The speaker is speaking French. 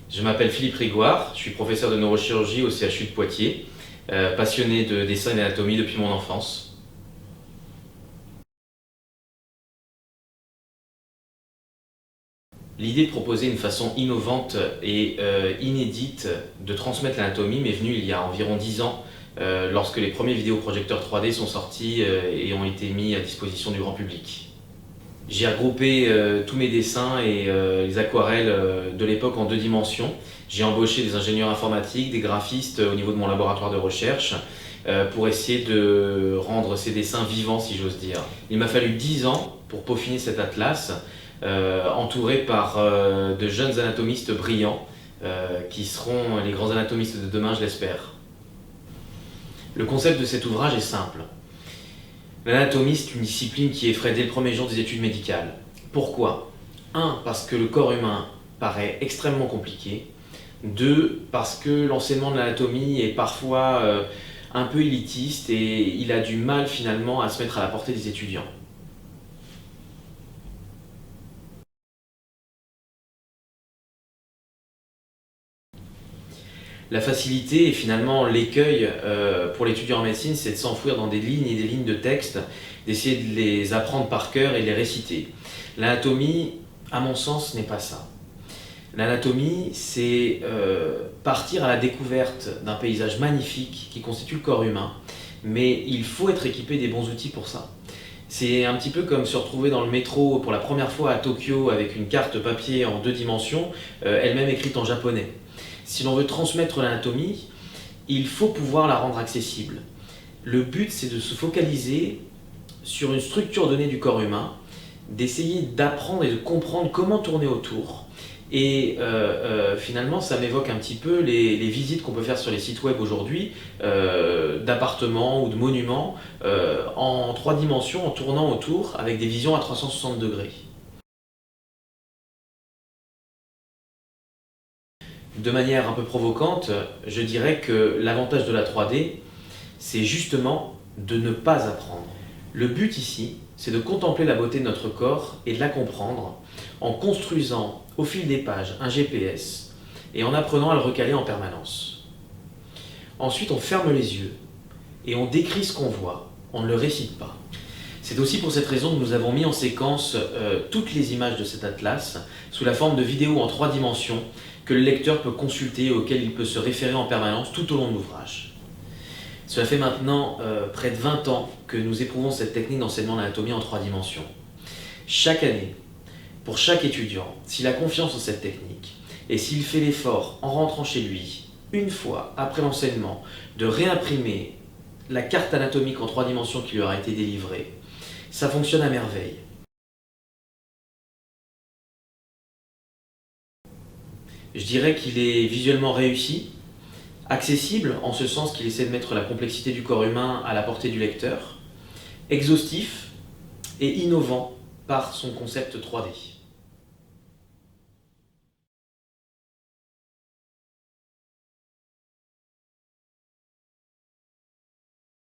Je m'appelle Philippe Rigoire, je suis professeur de neurochirurgie au CHU de Poitiers, passionné de dessin et d'anatomie depuis mon enfance. L'idée de proposer une façon innovante et inédite de transmettre l'anatomie m'est venue il y a environ 10 ans, lorsque les premiers vidéoprojecteurs 3D sont sortis et ont été mis à disposition du grand public. J'ai regroupé tous mes dessins et les aquarelles de l'époque en 2 dimensions. J'ai embauché des ingénieurs informatiques, des graphistes au niveau de mon laboratoire de recherche pour essayer de rendre ces dessins vivants, si j'ose dire. Il m'a fallu 10 ans pour peaufiner cet atlas, entouré par de jeunes anatomistes brillants qui seront les grands anatomistes de demain, je l'espère. Le concept de cet ouvrage est simple. L'anatomie, c'est une discipline qui effraie dès le premier jour des études médicales. Pourquoi ? 1. Parce que le corps humain paraît extrêmement compliqué. 2. Parce que l'enseignement de l'anatomie est parfois un peu élitiste et il a du mal finalement à se mettre à la portée des étudiants. La facilité et finalement l'écueil pour l'étudiant en médecine, c'est de s'enfouir dans des lignes et des lignes de texte, d'essayer de les apprendre par cœur et de les réciter. L'anatomie, à mon sens, n'est pas ça. L'anatomie, c'est partir à la découverte d'un paysage magnifique qui constitue le corps humain, mais il faut être équipé des bons outils pour ça. C'est un petit peu comme se retrouver dans le métro pour la première fois à Tokyo avec une carte papier en 2 dimensions, elle-même écrite en japonais. Si l'on veut transmettre l'anatomie, il faut pouvoir la rendre accessible. Le but, c'est de se focaliser sur une structure donnée du corps humain, d'essayer d'apprendre et de comprendre comment tourner autour. Et finalement, ça m'évoque un petit peu les visites qu'on peut faire sur les sites web aujourd'hui, d'appartements ou de monuments, en 3 dimensions, en tournant autour, avec des visions à 360 degrés. De manière un peu provocante, je dirais que l'avantage de la 3D, c'est justement de ne pas apprendre. Le but ici, c'est de contempler la beauté de notre corps et de la comprendre en construisant au fil des pages un GPS et en apprenant à le recaler en permanence. Ensuite, on ferme les yeux et on décrit ce qu'on voit, on ne le récite pas. C'est aussi pour cette raison que nous avons mis en séquence toutes les images de cet atlas sous la forme de vidéos en 3 dimensions que le lecteur peut consulter et auxquelles il peut se référer en permanence tout au long de l'ouvrage. Cela fait maintenant près de 20 ans que nous éprouvons cette technique d'enseignement d'anatomie en 3 dimensions. Chaque année, pour chaque étudiant, s'il a confiance en cette technique et s'il fait l'effort en rentrant chez lui, une fois après l'enseignement, de réimprimer la carte anatomique en 3 dimensions qui lui aura été délivrée, ça fonctionne à merveille. Je dirais qu'il est visuellement réussi, accessible en ce sens qu'il essaie de mettre la complexité du corps humain à la portée du lecteur, exhaustif et innovant par son concept 3D.